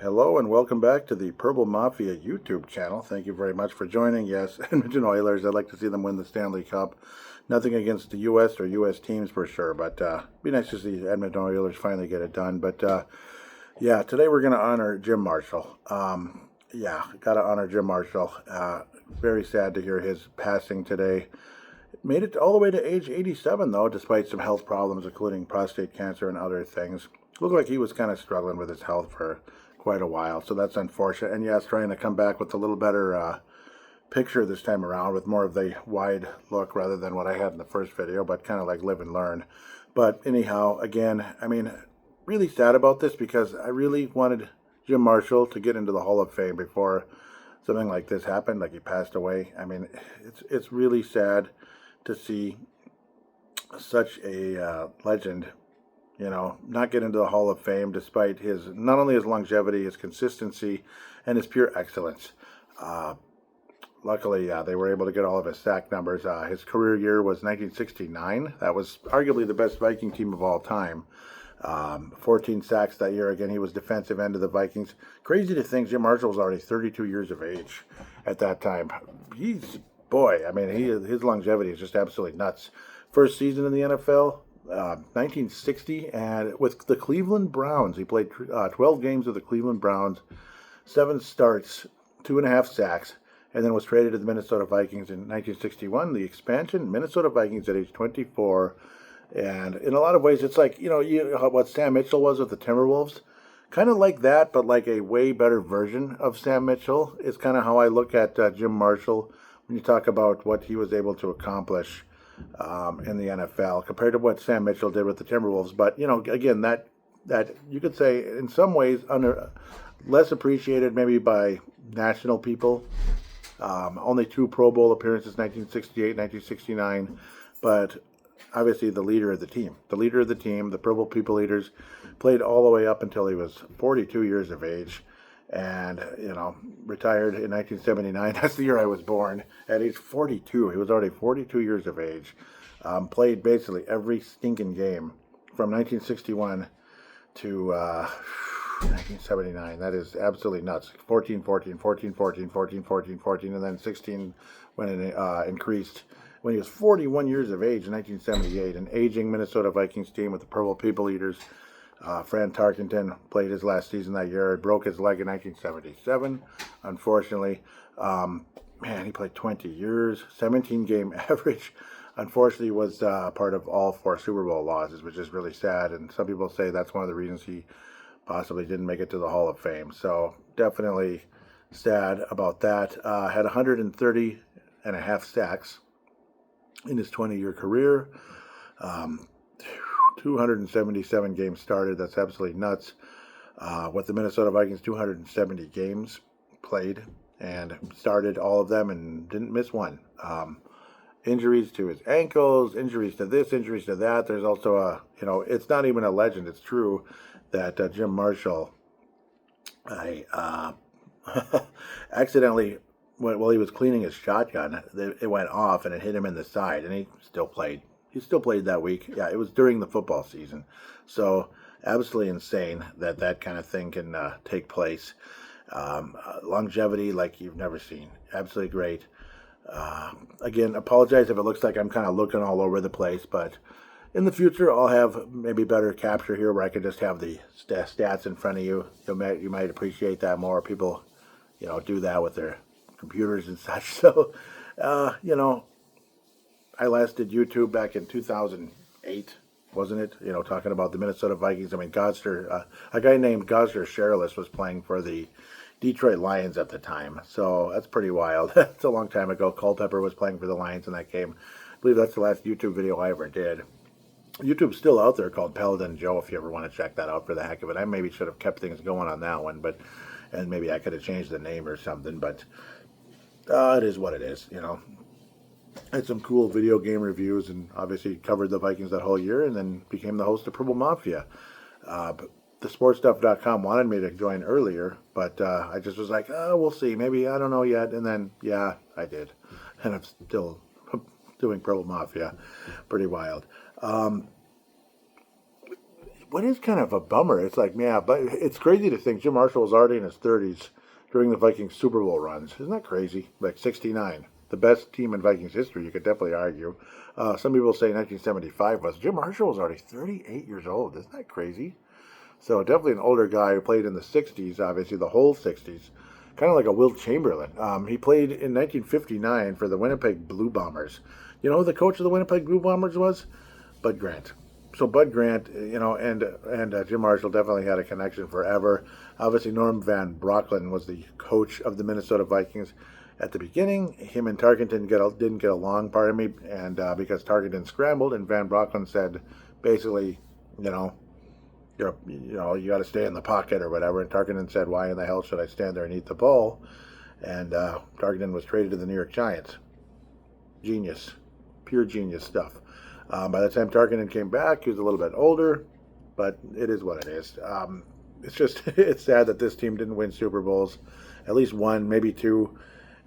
Hello and welcome back to the Purple Mafia YouTube channel. Thank you very much for joining. Yes, Edmonton Oilers, I'd like to see them win the Stanley Cup. Nothing against the U.S. or U.S. teams for sure, but be nice to see Edmonton Oilers finally get it done. But yeah, today we're going to honor Jim Marshall. Got to honor Jim Marshall. Very sad to hear his passing today. Made it all the way to age 87, though, despite some health problems, including prostate cancer and other things. Looked like he was kind of struggling with his health for quite a while, so that's unfortunate. And yes, trying to come back with a little better picture this time around, with more of the wide look rather than what I had in the first video, but kind of like live and learn. But anyhow, again, I mean, really sad about this because I really wanted Jim Marshall to get into the Hall of Fame before something like this happened, like he passed away. I mean, it's really sad to see such a legend, not get into the Hall of Fame despite his, not only his longevity, his consistency, and his pure excellence. Luckily, they were able to get all of his sack numbers. His career year was 1969. That was arguably the best Viking team of all time. 14 sacks that year. Again, he was defensive end of the Vikings. Crazy to think Jim Marshall was already 32 years of age at that time. His longevity is just absolutely nuts. First season in the NFL, 1960, and with the Cleveland Browns. He played 12 games with the Cleveland Browns, 7 starts, 2.5 sacks, and then was traded to the Minnesota Vikings in 1961. The expansion, Minnesota Vikings at age 24. And in a lot of ways, it's like, what Sam Mitchell was with the Timberwolves. Kind of like that, but like a way better version of Sam Mitchell is kind of how I look at Jim Marshall when you talk about what he was able to accomplish in the NFL compared to what Sam Mitchell did with the Timberwolves. But, again, that you could say in some ways less appreciated maybe by national people. Only 2 Pro Bowl appearances, 1968, 1969. But obviously the leader of the team. The Purple People Eaters, played all the way up until he was 42 years of age. And, retired in 1979. That's the year I was born. At age 42, he was already 42 years of age. Played basically every stinking game from 1961 to 1979. That is absolutely nuts. 14, 14, 14, 14, 14, 14, 14, and then 16 when it increased when he was 41 years of age in 1978. An aging Minnesota Vikings team with the Purple People Eaters. Fran Tarkenton played his last season that year. Broke his leg in 1977, unfortunately. He played 20 years, 17-game average. Unfortunately, was part of all 4 Super Bowl losses, which is really sad. And some people say that's one of the reasons he possibly didn't make it to the Hall of Fame. So definitely sad about that. Had 130.5 sacks in his 20-year career. 277 games started. That's absolutely nuts. With the Minnesota Vikings, 270 games played and started all of them and didn't miss one. Injuries to his ankles, injuries to this, injuries to that. There's also it's not even a legend. It's true that Jim Marshall, accidentally, while he was cleaning his shotgun, it went off and it hit him in the side, and he still played. He still played that week. Yeah, it was during the football season. So absolutely insane that kind of thing can take place. Longevity like you've never seen. Absolutely great. Again, apologize if it looks like I'm kind of looking all over the place, but in the future I'll have maybe better capture here where I could just have the stats in front of you. You might appreciate that more. People, do that with their computers and such. So, I last did YouTube back in 2008, wasn't it? Talking about the Minnesota Vikings. I mean, a guy named Gosder Sherrillis was playing for the Detroit Lions at the time. So that's pretty wild. That's a long time ago. Culpepper was playing for the Lions in that game. I believe that's the last YouTube video I ever did. YouTube's still out there called Paladin Joe if you ever want to check that out for the heck of it. I maybe should have kept things going on that one, and maybe I could have changed the name or something, but it is what it is, Had some cool video game reviews and obviously covered the Vikings that whole year and then became the host of Purple Mafia. TheSportStuff.com wanted me to join earlier, but I just was like, we'll see. Maybe, I don't know yet. And then, yeah, I did. And I'm still doing Purple Mafia. Pretty wild. what is kind of a bummer, it's like, yeah, but it's crazy to think Jim Marshall was already in his 30s during the Vikings Super Bowl runs. Isn't that crazy? Like 69. The best team in Vikings history, you could definitely argue. Some people say 1975 was. Jim Marshall was already 38 years old. Isn't that crazy? So definitely an older guy who played in the 60s, obviously the whole 60s. Kind of like a Wilt Chamberlain. He played in 1959 for the Winnipeg Blue Bombers. You know who the coach of the Winnipeg Blue Bombers was? Bud Grant. So Bud Grant, and Jim Marshall definitely had a connection forever. Obviously, Norm Van Brocklin was the coach of the Minnesota Vikings at the beginning. Him and Tarkenton didn't get along, pardon me, and because Tarkenton scrambled, and Van Brocklin said, basically, you got to stay in the pocket or whatever. And Tarkenton said, why in the hell should I stand there and eat the ball? And Tarkenton was traded to the New York Giants. Genius. Pure genius stuff. By the time Tarkenton came back, he was a little bit older, but it is what it is. It's sad that this team didn't win Super Bowls. At least one, maybe two.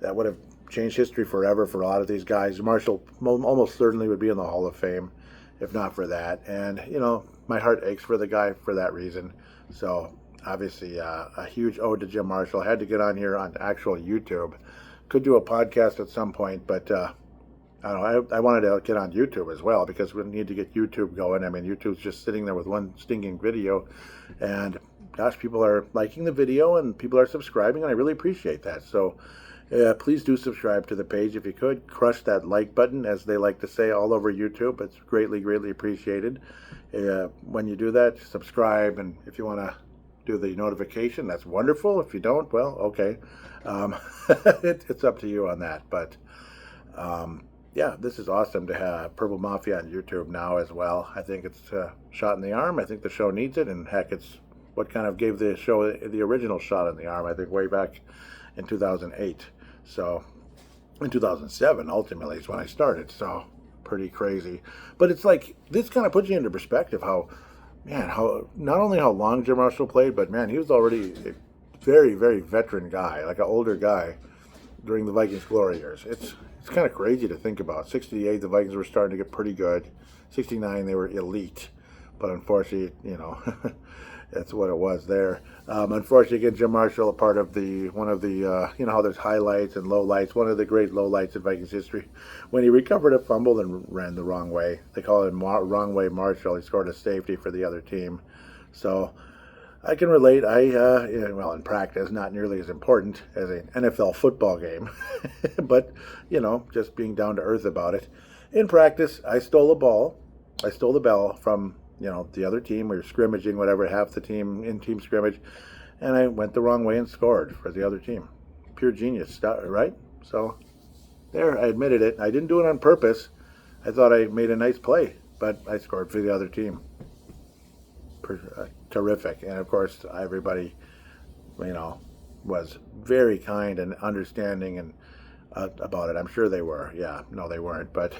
That would have changed history forever for a lot of these guys. Marshall almost certainly would be in the Hall of Fame if not for that. And, my heart aches for the guy for that reason. So, obviously, a huge ode to Jim Marshall. I had to get on here on actual YouTube. Could do a podcast at some point, but I don't know. I wanted to get on YouTube as well because we need to get YouTube going. I mean, YouTube's just sitting there with one stinking video. And, gosh, people are liking the video and people are subscribing, and I really appreciate that. So, please do subscribe to the page if you could. Crush that like button, as they like to say all over YouTube. It's greatly, greatly appreciated. When you do that, subscribe, and if you want to do the notification, that's wonderful. If you don't, well, okay. It's up to you on that. But, yeah, this is awesome to have Purple Mafia on YouTube now as well. I think it's a shot in the arm. I think the show needs it, and heck, it's what kind of gave the show the original shot in the arm, I think, way back in 2008. So, in 2007, ultimately, is when I started. So, pretty crazy. But it's like, this kind of puts you into perspective how not only how long Jim Marshall played, but man, he was already a very, very veteran guy, like an older guy during the Vikings glory years. It's kind of crazy to think about. 68, the Vikings were starting to get pretty good. 69, they were elite. But unfortunately, that's what it was there. Unfortunately, again, Jim Marshall, a part of one of the how there's highlights and lowlights. One of the great lowlights in Vikings history, when he recovered a fumble and ran the wrong way. They call it wrong way Marshall. He scored a safety for the other team. So I can relate. In practice, not nearly as important as an NFL football game, but just being down to earth about it. In practice, I stole the ball from the other team. We were scrimmaging, whatever, half the team in team scrimmage, and I went the wrong way and scored for the other team. Pure genius stuff, right? So there, I admitted it. I didn't do it on purpose. I thought I made a nice play, but I scored for the other team. Terrific. And of course, everybody, was very kind and understanding and about it. I'm sure they were. Yeah, no, they weren't. But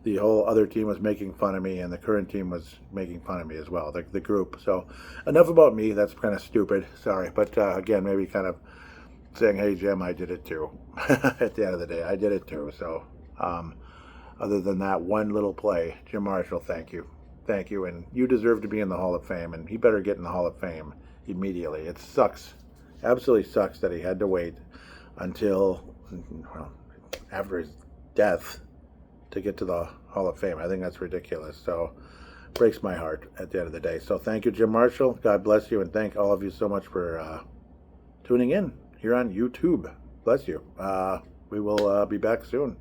the whole other team was making fun of me, and the current team was making fun of me as well, the group. So enough about me. That's kind of stupid. Sorry. But again, maybe kind of saying, hey, Jim, I did it too. At the end of the day, I did it too. So other than that one little play, Jim Marshall, thank you. Thank you. And you deserve to be in the Hall of Fame, and he better get in the Hall of Fame immediately. It sucks. Absolutely sucks that he had to wait until after his death to get to the Hall of Fame. I think that's ridiculous. So breaks my heart at the end of the day. So thank you, Jim Marshall. God bless you, and thank all of you so much for tuning in here on YouTube. Bless you. We will be back soon.